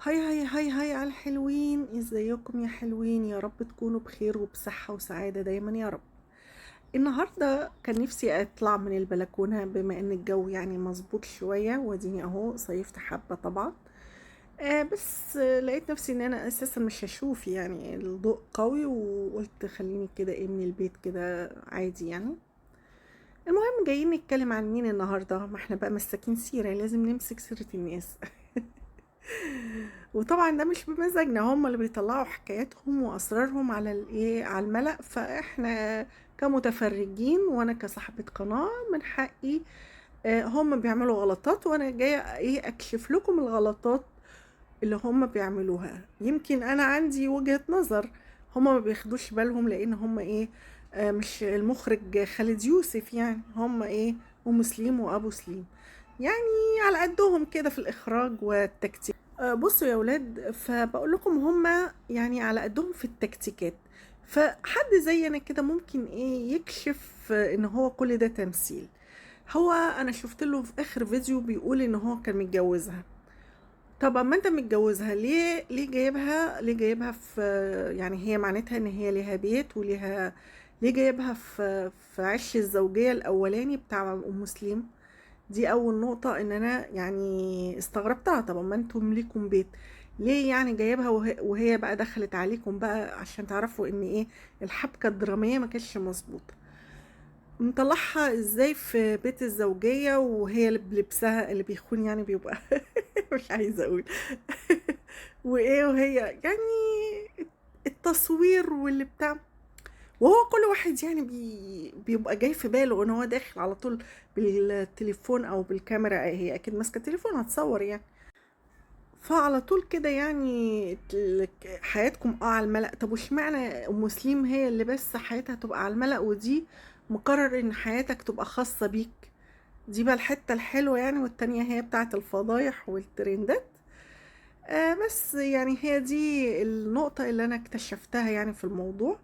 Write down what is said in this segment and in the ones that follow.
هاي على الحلوين، ازيكم يا حلوين؟ يا رب تكونوا بخير وبصحة وسعادة دايما يا رب. النهاردة كان نفسي اطلع من البلكونة بما ان الجو يعني مظبوط شوية، واديني اهو صيفت حبة طبعا. بس لقيت نفسي ان انا اساسا مش هشوف يعني الضوء قوي، وقلت خليني كده ايه من البيت كده عادي يعني. المهم جايين نتكلم عن مين النهاردة؟ ما احنا بقى مساكين سيرة، لازم نمسك سيرة الناس. وطبعا ده مش بمزاجنا، هم اللي بيطلعوا حكاياتهم واسرارهم على الايه، على الملأ، فاحنا كمتفرجين وانا كصاحبة قناة من حقي. هم بيعملوا غلطات وانا جاية ايه اكشف لكم الغلطات اللي هم بيعملوها. يمكن انا عندي وجهة نظر هم ما بياخدوش بالهم، لان هم ايه، مش المخرج خالد يوسف يعني، هم ايه، ام سليم وابو سليم يعني، على قدهم كده في الاخراج والتكتيك. بصوا يا ولاد، فبقول لكم هما يعني على قدهم في التكتيكات. فحد زي انا كده ممكن ايه يكشف ان هو كل ده تمثيل. هو انا شفت له في اخر فيديو بيقول ان هو كان متجوزها. طب اما انت متجوزها ليه جايبها في، يعني هي معناتها ان هي ليها بيت وليها، ليه جايبها في عش الزوجية الاولاني بتاع ام مسلم؟ دي اول نقطة ان انا يعني استغربتها. طب ما انتم ليكم بيت، ليه يعني جايبها وهي بقى دخلت عليكم بقى عشان تعرفوا ان ايه الحبكة الدرامية ما كانتش مظبوطة؟ مطلعها ازاي في بيت الزوجية وهي اللي بلبسها اللي بيخون يعني بيبقى مش عايزة اقول. وايه وهي يعني التصوير واللي بتاع، وهو كل واحد يعني بيبقى جاي في باله ان هو داخل على طول بالتليفون او بالكاميرا، هي اكيد ماسكه تليفون هتصور يعني. فعلى طول كده يعني حياتكم على الملأ. طب وش معنى ام مسلم هي اللي بس حياتها تبقى على الملأ، ودي مقرر ان حياتك تبقى خاصه بيك؟ دي بقى الحته الحلوه يعني، والتانية هي بتاعه الفضايح والترندات. بس يعني هي دي النقطة اللي أنا اكتشفتها يعني في الموضوع.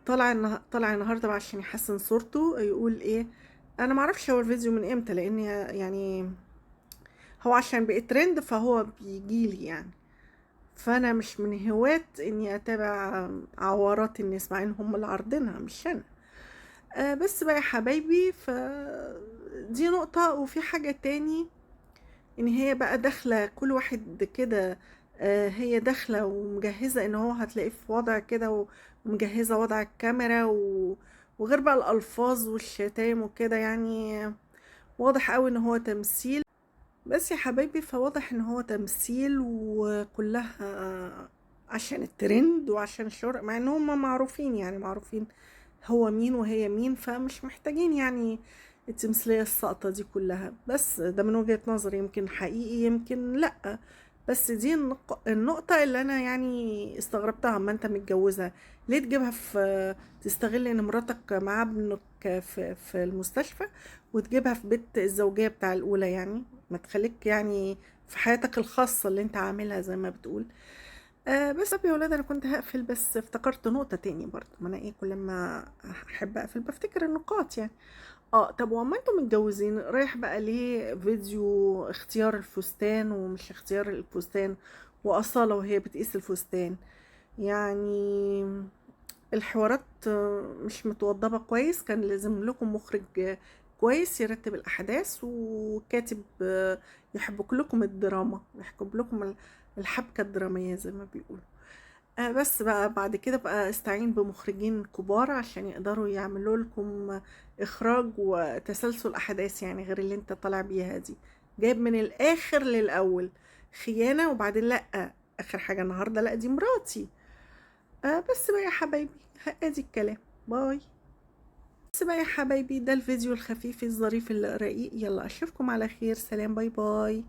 طالع النهارده بقى عشان يحسن صورته، يقول ايه؟ انا معرفش هو الفيديو من امتى، لان يعني هو عشان بقى ترند فهو بيجيلي يعني. فانا مش من هواة اني اتابع عورات الناس، مع ان هم اللي عارضينها مش انا. بس بقى يا حبايبي، دي نقطة. وفي حاجة تاني، ان هي بقى داخله كل واحد كده، هي داخله ومجهزه ان هو هتلاقيه في وضع كده، ومجهزه وضع الكاميرا وغير بقى الالفاظ والشتايم وكده يعني. واضح قوي ان هو تمثيل. بس يا حبايبي، فواضح ان هو تمثيل وكلها عشان الترند وعشان الشهرة، مع ان هم معروفين يعني، معروفين هو مين وهي مين، فمش محتاجين يعني التمثيلية الساقطة دي كلها. بس ده من وجهة نظري، يمكن حقيقي يمكن لأ. بس دي النقطة اللي أنا يعني استغربتها. أما أنت متجوزها ليه تجيبها في، تستغل إن مراتك مع ابنك في المستشفى، وتجيبها في بيت الزوجية بتاع الأولى؟ يعني ما تخليك يعني في حياتك الخاصة اللي أنت عاملها زي ما بتقول. بس طب يا ولاد، انا كنت هقفل بس افتكرت نقطة تاني برضه. ما انا ايه، كل ما احب اقفل بفتكر النقاط يعني. طب وما انتم متجوزين رايح بقى ليه فيديو اختيار الفستان ومش اختيار الفستان، وأصالة وهي بتقيس الفستان يعني؟ الحوارات مش متوضبة كويس. كان لازم لكم مخرج كويس يرتب الأحداث، وكاتب يحبك لكم الدراما، يحكم لكم الحبكة الدرامية زي ما بيقولوا. بس بقى بعد كده بقى استعين بمخرجين كبار عشان يقدروا يعملوا لكم إخراج وتسلسل أحداث يعني، غير اللي انت طالع بيها دي. جايب من الآخر للأول خيانة، وبعدين لأ آخر حاجة النهاردة لأ دي مراتي. بس بقى يا حبايبي، ادي الكلام. باي. بس بقى يا حبايبي، ده الفيديو الخفيف الظريف الرقيق. يلا اشوفكم على خير، سلام، باي باي.